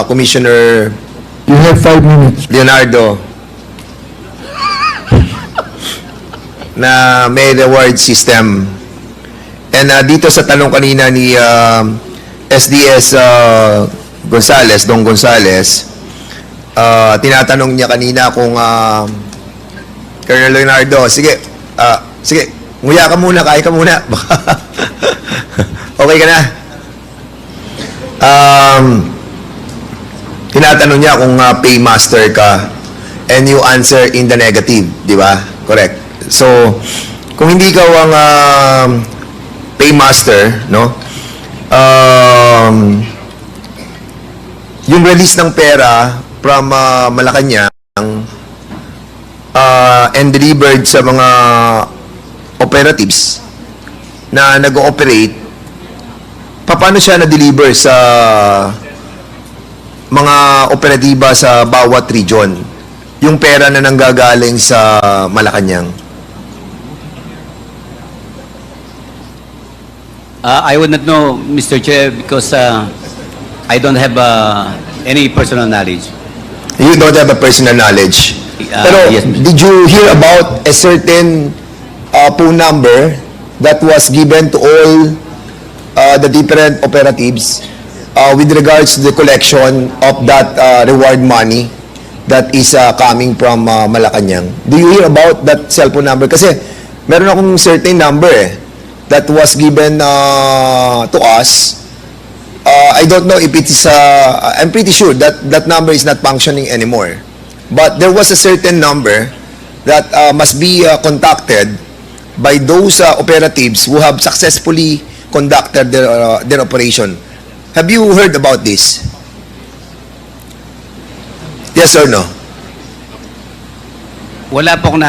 Commissioner
You have 5 minutes.
Leonardo na may reward system. And dito sa tanong kanina ni SDS Gonzales, Dong Gonzales, tinatanong niya kanina kung Colonel Leonardo, sige, nguya ka muna, kaya ka muna. Okay ka na? Tinatanong niya kung paymaster ka and you answer in the negative, di ba? Correct. So, kung hindi ka ang paymaster, no? Yung release ng pera from Malacanang and delivered sa mga operatives na nag-ooperate, paano siya na-deliver sa mga operatiba sa bawat region? Yung pera na nanggagaling sa Malacanang.
I would not know, Mr. Chair, because I don't have any personal knowledge.
You don't have a personal knowledge. Pero
Yes, Mr.
did you hear about a certain phone number that was given to all the different operatives with regards to the collection of that reward money that is coming from Malacanang? Do you hear about that cellphone number? Kasi meron akong certain number that was given to us. I don't know if it is, I'm pretty sure that that number is not functioning anymore. But there was a certain number that must be contacted by those operatives who have successfully conducted their operation. Have you heard about this? Yes or no?
Wala po akong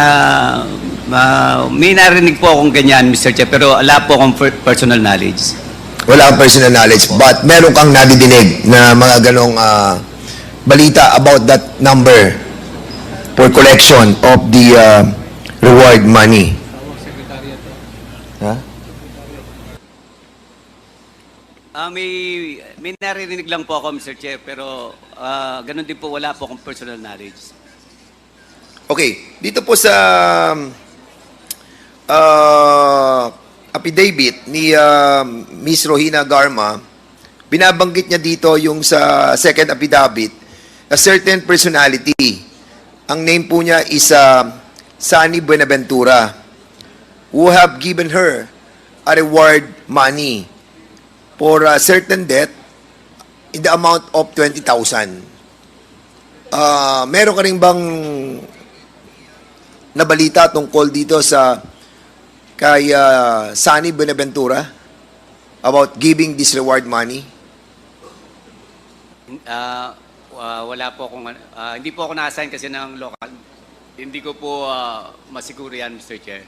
may narinig po akong ganyan, Mr. Chair, pero wala po akong personal knowledge.
Wala kang personal knowledge, but meron kang nadidinig na mga ganong balita about that number for collection of the reward money.
May narinig lang po ako, Mr. Chair, pero ganun din po, wala po akong personal knowledge.
Okay, dito po sa affidavit ni Miss Rohina Garma, binabanggit niya dito yung sa second affidavit, a certain personality. Ang name po niya is Sunny Buenaventura, who have given her a reward money for a certain debt in the amount of 20,000. Meron ka rin bang nabalita tungkol dito sa kay Sunny Buenaventura about giving this reward money?
Wala po akong, hindi po ako na-assign kasi ng local. Hindi ko po masiguro yan, Mr. Chair.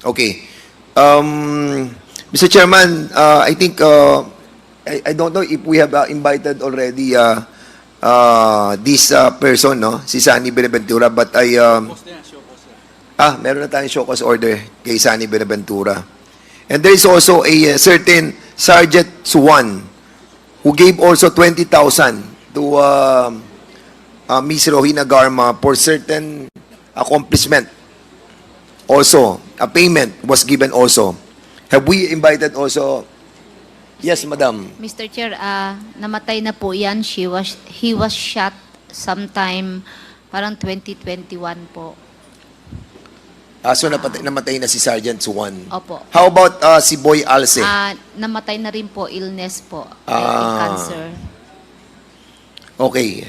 Okay. Mr. Chairman, I think, I don't know if we have invited already this person, no? Si Sunny Buenaventura, but meron na tayong show cause order kay Sunny Buenaventura. And there is also a certain Sergeant Suwan who gave also 20,000 to Miss Rohina Garma for certain accomplishment. Also, a payment was given also. Have we invited also? Yes, Madam.
Mr. Chair, namatay na po yan. He was shot sometime parang 2021 po.
So namatay na si Sergeant Suwan.
Opo.
How about si Boy Alce?
Namatay na rin po, illness po, cancer.
Okay.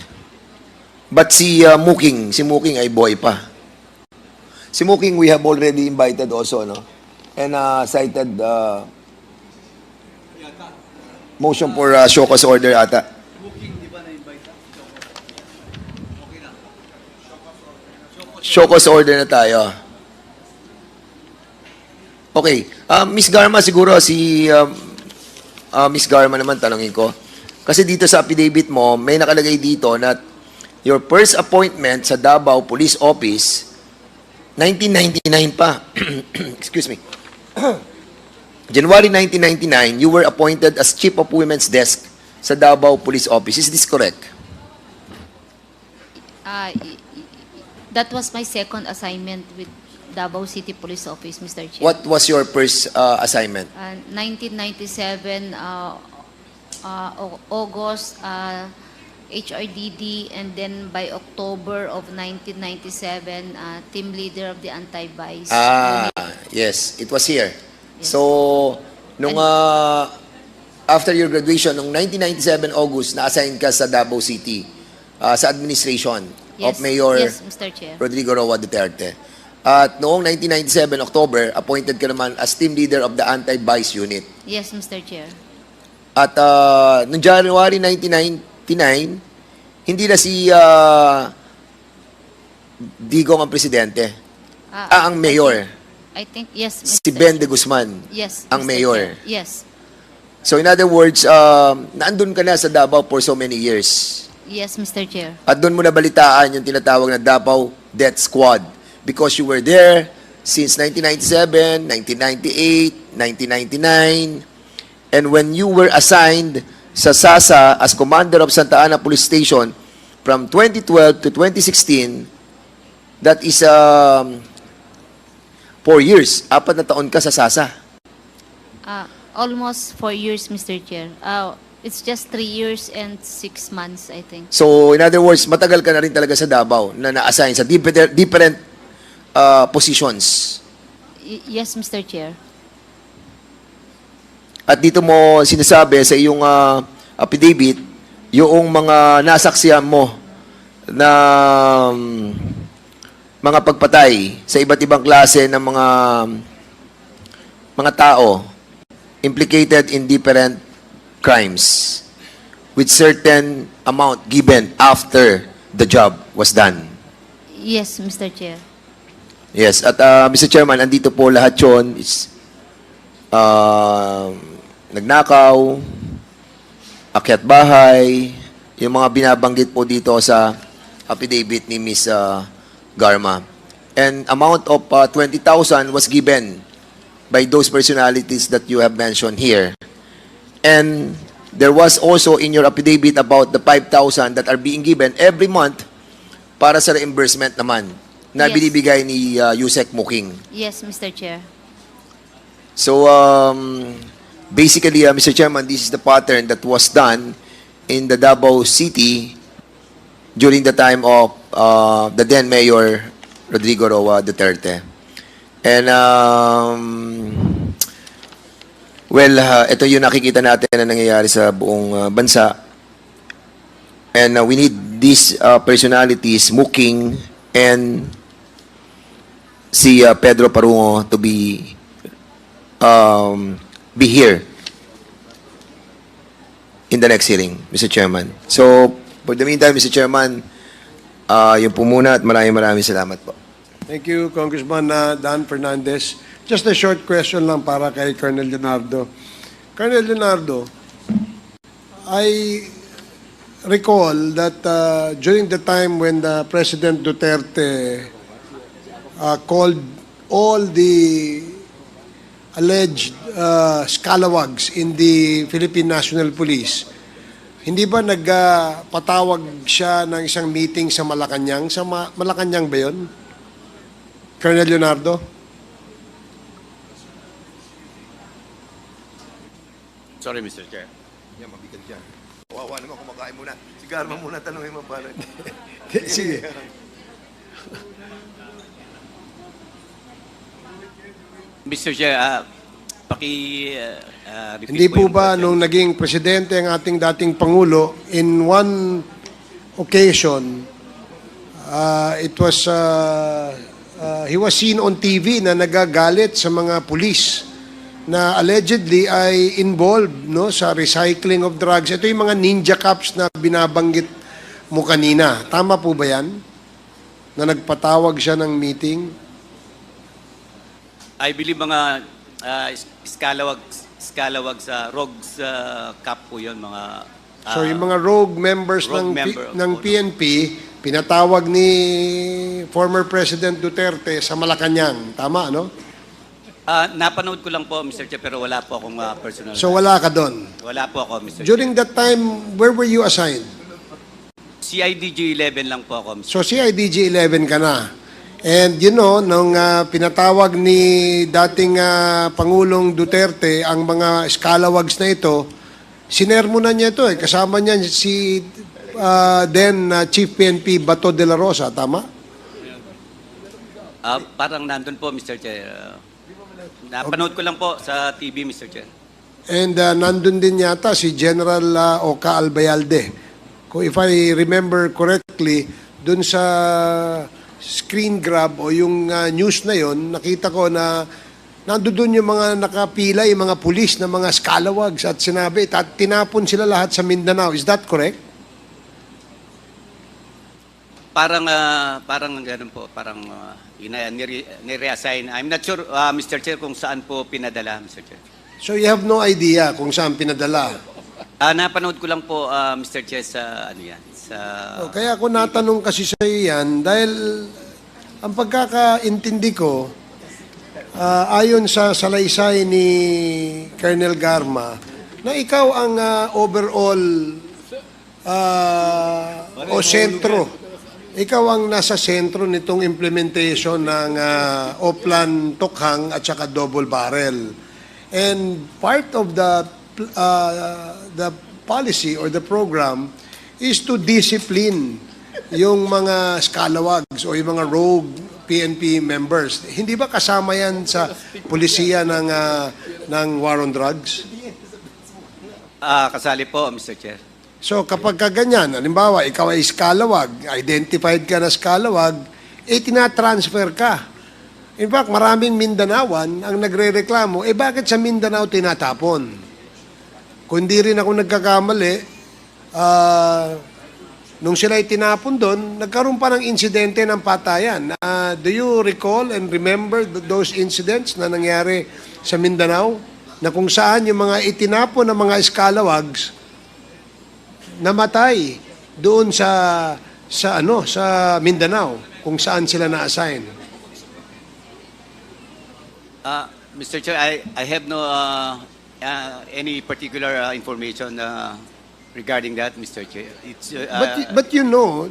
But si Muking ay boy pa. Si Muking we have already invited also, no? And cited motion for show cause order ata. Show cause order na tayo. Okay. Miss Garma, siguro si Miss Garma naman tanongin ko. Kasi dito sa affidavit mo, may nakalagay dito na your first appointment sa Davao Police Office, 1999 pa. Excuse me. January 1999, you were appointed as Chief of Women's Desk sa Davao Police Office. Is this correct?
That was my second assignment with Davao City Police Office, Mr. Chair.
What was your first assignment?
1997, August, HRDD, and then by October of 1997, team leader of the anti-vice.
Yes, it was here.
Yes.
So, nung after your graduation, nung 1997 August, na-assign ka sa Davao City sa administration of Mayor
Yes, Mr. Chair.
Rodrigo Roa Duterte. At noong 1997 October, appointed ka naman as team leader of the anti-vice unit.
Yes, Mr. Chair.
At noong January 1999, hindi na si Digong ang presidente. Ang mayor.
I think, yes, Mr.
Si Ben de
Chair.
Guzman.
Yes,
ang
Mr.
mayor.
Chair. Yes.
So in other words, naandun ka na sa Davao for so many years.
Yes, Mr. Chair.
At doon mo nabalitaan yung tinatawag na Davao Death Squad because you were there since 1997, 1998, 1999, and when you were assigned sa SASA as Commander of Santa Ana Police Station from 2012 to 2016, that is 4 years. 4 na taon ka sa SASA.
Almost 4 years, Mr. Chair. It's just 3 years and 6 months, I think.
So, in other words, matagal ka na rin talaga sa Davao na na-assign sa different positions.
Yes, Mr. Chair.
At dito mo sinasabi sa iyong affidavit, yung mga nasaksihan mo na mga pagpatay sa iba't ibang klase ng mga tao implicated in different crimes with certain amount given after the job was done.
Yes, Mr. Chair.
Yes, at Mr. Chairman, andito po lahat yun. Is, nagnakaw, akyat bahay, yung mga binabanggit po dito sa affidavit ni Ms. Garma. And amount of 20,000 was given by those personalities that you have mentioned here. And there was also in your affidavit about the 5,000 that are being given every month para sa reimbursement naman na
Yes.
binibigay ni Yusek Muking.
Yes, Mr. Chair.
So, basically, Mr. Chairman, this is the pattern that was done in the Davao City during the time of the then Mayor Rodrigo Roa Duterte. And, ito yung nakikita natin na nangyayari sa buong bansa. And we need these personalities, Muking and si Pedro Parungo, to be here in the next hearing, Mr. Chairman. So, for the meantime, Mr. Chairman, yun po muna at maraming salamat po.
Thank you, Congressman Dan Fernandez. Just a short question lang para kay Colonel Leonardo. Colonel Leonardo, I recall that during the time when President Duterte called all the alleged scalawags in the Philippine National Police, hindi ba nagpatawag siya ng isang meeting sa Malacanang? Sa Malacanang ba yun? Colonel Leonardo?
Sorry, Mr. Chair.
Yan, mabigat yan. Wawa naman, kumakain muna. Si Garma muna, tanongin mo paano.
Sige.
Mr. Chair, repeat
Hindi po
yung
ba
question.
nung naging presidente ang ating dating Pangulo, in one occasion, he was seen on TV na nagagalit sa mga pulis na allegedly ay involved sa recycling of drugs. Ito yung mga ninja cops na binabanggit mo kanina. Tama po ba yan? Na nagpatawag siya ng meeting?
I believe mga scalawag sa rogues cap po yun, mga...
So yung mga rogue members
rogue
ng
member
ng
po,
PNP, pinatawag ni former President Duterte sa Malacanang. Tama, no?
napanood ko lang po, Mr. Chair, pero wala po akong personal.
So wala ka doon.
Wala po ako, Mr.
During that time, where were you assigned?
CIDG 11 lang po ako, Mr.
So CIDG 11 ka na. And you know, nung pinatawag ni dating Pangulong Duterte ang mga scalawags na ito, sinermonan niya ito. Kasama niya si then Chief PNP Bato de la Rosa, tama?
Parang nandun po, Mr. Chair. Napanood ko lang po sa TV, Mr. Chair.
And nandun din yata si General Oka Albayalde. If I remember correctly, dun sa screen grab o yung news na yon, nakita ko na nandun yung mga nakapila, yung mga pulis na mga scalawags at sinabi, at tinapon sila lahat sa Mindanao. Is that correct?
Parang ganun po, parang nire-assign. I'm not sure, Mr. Chair, kung saan po pinadala, Mr. Chair.
So you have no idea kung saan pinadala.
Napanood ko lang po, Mr. Chair, sa ano yan, sa...
Kaya ako natanong kasi sa iyo yan dahil ang pagkakaintindi ko, ayon sa salaysay ni Colonel Garma, na ikaw ang overall o sentro. Ikaw ang nasa sentro nitong implementation ng Oplan Tokhang at saka Double Barrel. And part of the policy or the program is to discipline yung mga scalawags o yung mga rogue PNP members. Hindi ba kasama yan sa pulisiya ng war on drugs?
Kasali po, Mr. Chair.
So kapag kaganyan, halimbawa, ikaw ay scalawag, identified ka na scalawag, tinatransfer ka. In fact, maraming Mindanawan ang nagre-reklamo, bakit sa Mindanao tinatapon? Kung di rin ako nagkakamali, nung sila tinapon doon, nagkaroon pa ng insidente ng patayan. Do you recall and remember those incidents na nangyari sa Mindanao? Na kung saan yung mga itinapon ng mga scalawags, namatay doon sa Mindanao kung saan sila na-assign.
Mr. Chair, I have no any particular information regarding that, Mr. Chair. It's
But you know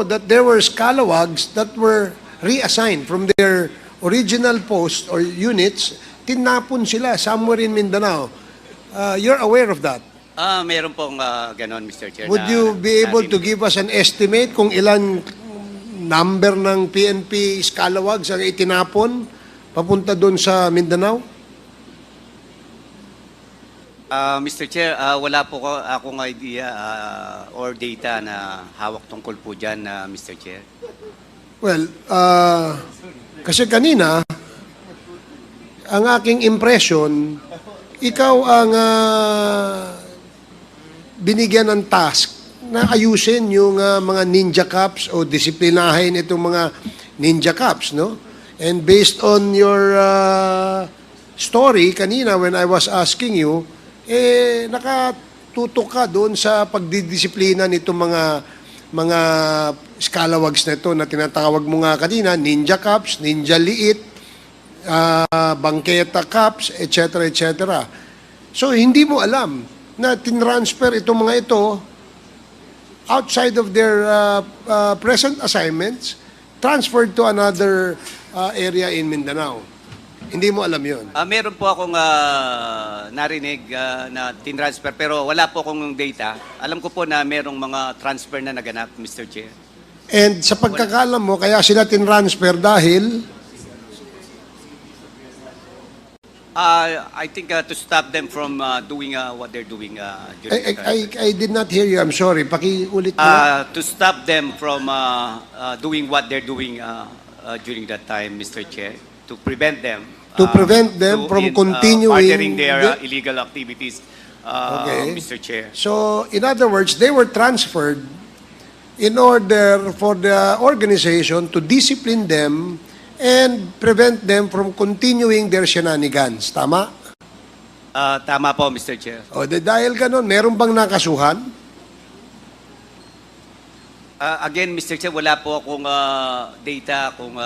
that there were scalawags that were reassigned from their original post or units, tinapon sila somewhere in Mindanao. You're aware of that?
Meron pong ganon, Mr. Chair.
Would you be able to give us an estimate kung ilan number ng PNP scalawags ang itinapon papunta doon sa Mindanao?
Mr. Chair, wala po akong idea or data na hawak tungkol po dyan, Mr. Chair.
Well, kasi kanina, ang aking impression, ikaw ang binigyan ng task na ayusin yung mga ninja cops o disiplinahin itong mga ninja cops, no? And based on your story kanina when I was asking you, nakatutok ka doon sa pagdidisiplina nitong mga scalawags na ito na tinatawag mo nga kanina, ninja cops, ninja liit, bangketa cops, etc. etc. So hindi mo alam na tinransfer itong mga ito outside of their present assignments, transferred to another area in Mindanao. Hindi mo alam yun.
Meron po akong narinig na tinransfer pero wala po akong data. Alam ko po na merong mga transfer na naganap, Mr. Chair.
And sa pagkakalam mo, kaya sila tinransfer dahil
I think to stop them from doing what they're doing during the time.
I did not hear you. I'm sorry. Pakiulit mo.
To stop them from doing what they're doing during that time, Mr. Chair. To prevent them.
To prevent them from continuing
partnering their illegal activities,
Okay.
Mr. Chair.
So, in other words, they were transferred in order for the organization to discipline them and prevent them from continuing their shenanigans. Tama?
Tama po, Mr. Chair.
O, dahil ganun, meron bang nakasuhan?
Again, Mr. Chair, wala po akong data kung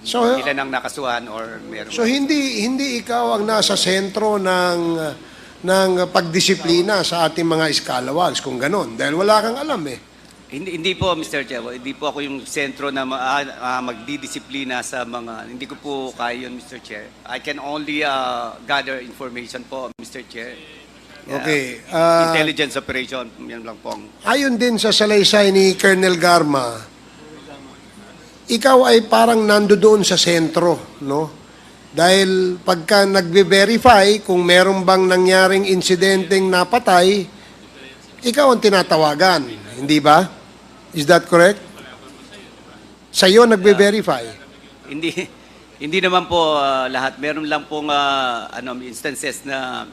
So,
ilan ang nakasuhan or meron.
So, hindi ikaw ang nasa sentro ng pagdisiplina sa ating mga scalawags, kung ganun. Dahil wala kang alam eh.
Hindi po, Mr. Chair. Hindi po ako yung sentro na magdidisiplina sa mga... Hindi ko po kaya yun, Mr. Chair. I can only gather information po, Mr. Chair.
Okay.
Intelligence operation, yan lang po.
Ayon din sa salaysay ni Colonel Garma, ikaw ay parang nandoon sa sentro, no? Dahil pagka nagbe-verify kung meron bang nangyaring insidenteng napatay, ikaw ang tinatawagan, hindi ba? Is that correct? Sa'yo nagbe-verify.
Hindi naman po lahat. Meron lang pong instances na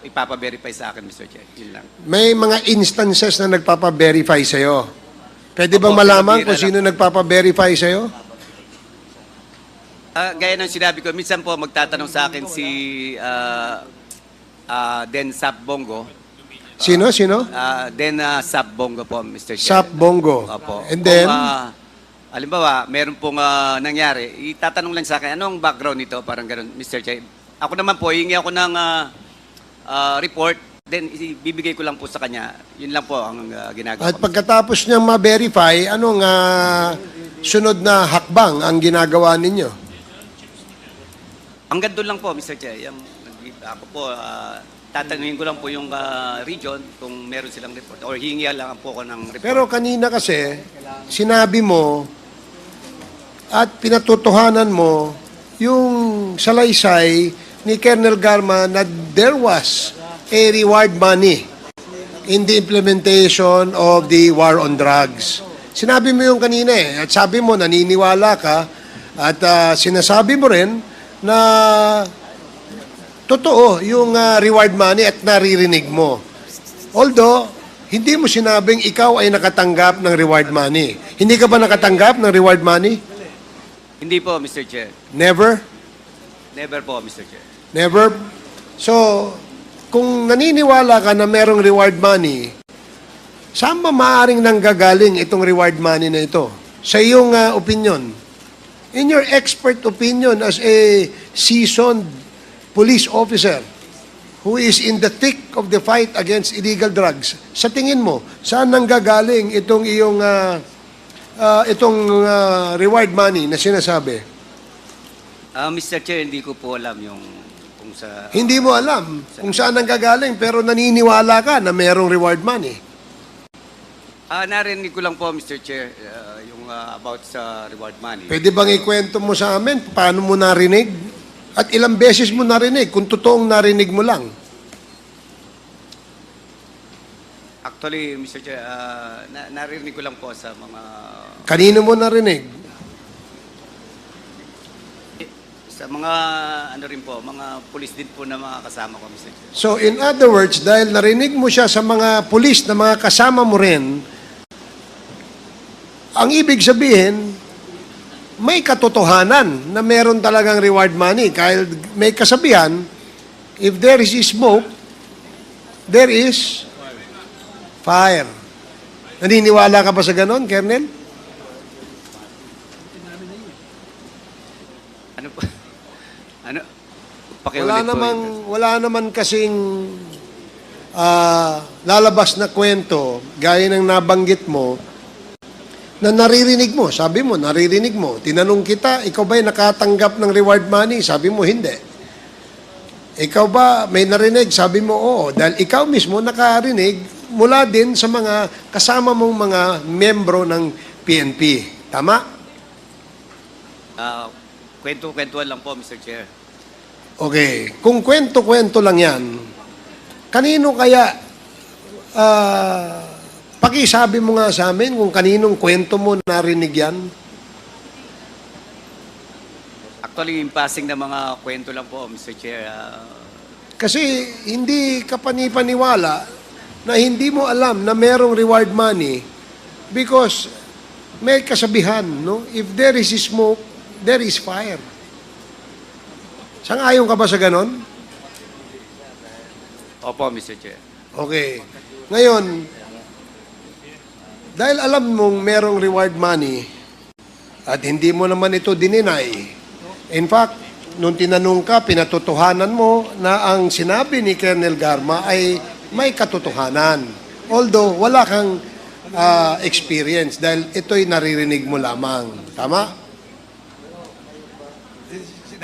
ipapa-verify sa akin, Mr. Chair. Yun lang.
May mga instances na nagpapa-verify sa'yo. Pwede bang
Opo,
malaman
pinabira
kung sino nagpapa-verify sa'yo?
Gaya ng sinabi ko, minsan po magtatanong sa akin si Den Sap Bongo.
Sino?
Den Sap Bongo po, Mr. Chair.
Sap Bongo.
Opo.
And then,
halimbawa, meron pong nangyari, itatanong lang sa akin, anong background nito? Parang ganun, Mr. Chair. Ako naman po, hingi ako ng report, then ibibigay ko lang po sa kanya. Yun lang po ang ginagawa
At
ko.
pagkatapos niyang ma-verify, anong sunod na hakbang ang ginagawa ninyo?
Hanggang doon lang po, Mr. Chair. Ako po, tatanungin ko lang po yung region kung meron silang report or hingi lang po ako ng report.
Pero kanina kasi, sinabi mo at pinatotohanan mo yung salaysay ni Colonel Garma na there was a reward money in the implementation of the war on drugs. Sinabi mo yung kanina at sabi mo naniniwala ka at sinasabi mo rin na totoo yung reward money at naririnig mo. Although, hindi mo sinabing ikaw ay nakatanggap ng reward money. Hindi ka ba nakatanggap ng reward money?
Hindi po, Mr. Chair.
Never?
Never po, Mr. Chair.
Never? So, kung naniniwala ka na merong reward money, saan ba maaaring nanggagaling itong reward money na ito? Sa iyong opinion. In your expert opinion as a seasoned police officer who is in the thick of the fight against illegal drugs, sa tingin mo, saan nanggagaling itong iyong reward money na sinasabi?
Mr. Chair, hindi ko po alam yung kung sa...
Hindi mo alam kung saan nanggagaling pero naniniwala ka na merong reward money.
Narinig ko lang po, Mr. Chair, yung about sa reward money.
Pwede bang ikwento mo sa amin paano mo narinig? At ilang beses mo narinig kung totoong narinig mo lang?
Actually, Mr. Chair, narinig ko lang po sa mga...
Kanino mo narinig?
Sa mga, ano rin po, mga pulis din po na mga kasama ko, Mr. Chair.
So in other words, dahil narinig mo siya sa mga pulis na mga kasama mo rin, ang ibig sabihin, may katotohanan na meron talagang reward money. Kaya may kasabihan, if there is smoke, there is fire. Naniniwala ka ba sa ganon, Colonel?
Ano po? Ano? Pakiulit po.
Wala naman kasing lalabas na kwento, gaya ng nabanggit mo, na naririnig mo. Sabi mo, naririnig mo. Tinanong kita, ikaw ba'y nakatanggap ng reward money? Sabi mo, hindi. Ikaw ba may narinig? Sabi mo, oo. Dahil ikaw mismo nakarinig mula din sa mga kasama mong mga membro ng PNP. Tama?
Kwento-kwentuhan lang po, Mr. Chair.
Okay. Kung kwento-kwento lang yan, kanino kaya pakisabi mo nga sa amin kung kaninong kwento mo narinig yan?
Actually, yung passing na mga kwento lang po, Mr. Chair.
Kasi hindi ka panipaniwala na hindi mo alam na merong reward money because may kasabihan, no? If there is smoke, there is fire. Sang-ayon ka ba sa ganon?
Opo, Mr. Chair.
Okay. Ngayon, dahil alam mong merong reward money at hindi mo naman ito dininay, in fact, nung tinanong ka, pinatotohanan mo na ang sinabi ni Colonel Garma ay may katotohanan. Although, wala kang experience dahil ito'y naririnig mo lamang. Tama?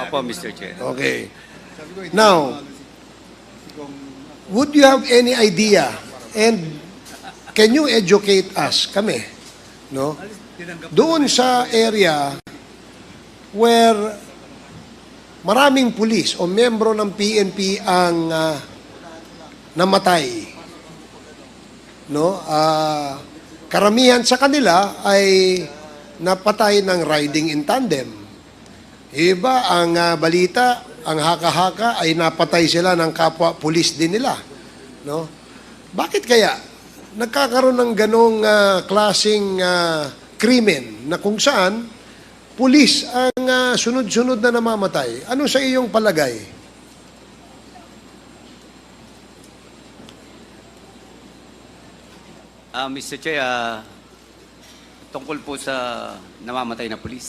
Opo, Mr. Chair.
Okay. Now, would you have any idea and can you educate us, kami, no? Doon sa area where maraming pulis o membro ng PNP ang namatay, no? Karamihan sa kanila ay napatay ng riding in tandem. Iba ang balita, ang haka-haka ay napatay sila ng kapwa pulis din nila, no? Bakit kaya nagkakaroon ng ganong klaseng krimen na kung saan pulis ang sunod-sunod na namamatay? Ano sa iyong palagay?
Mr. Chair, tungkol po sa namamatay na pulis.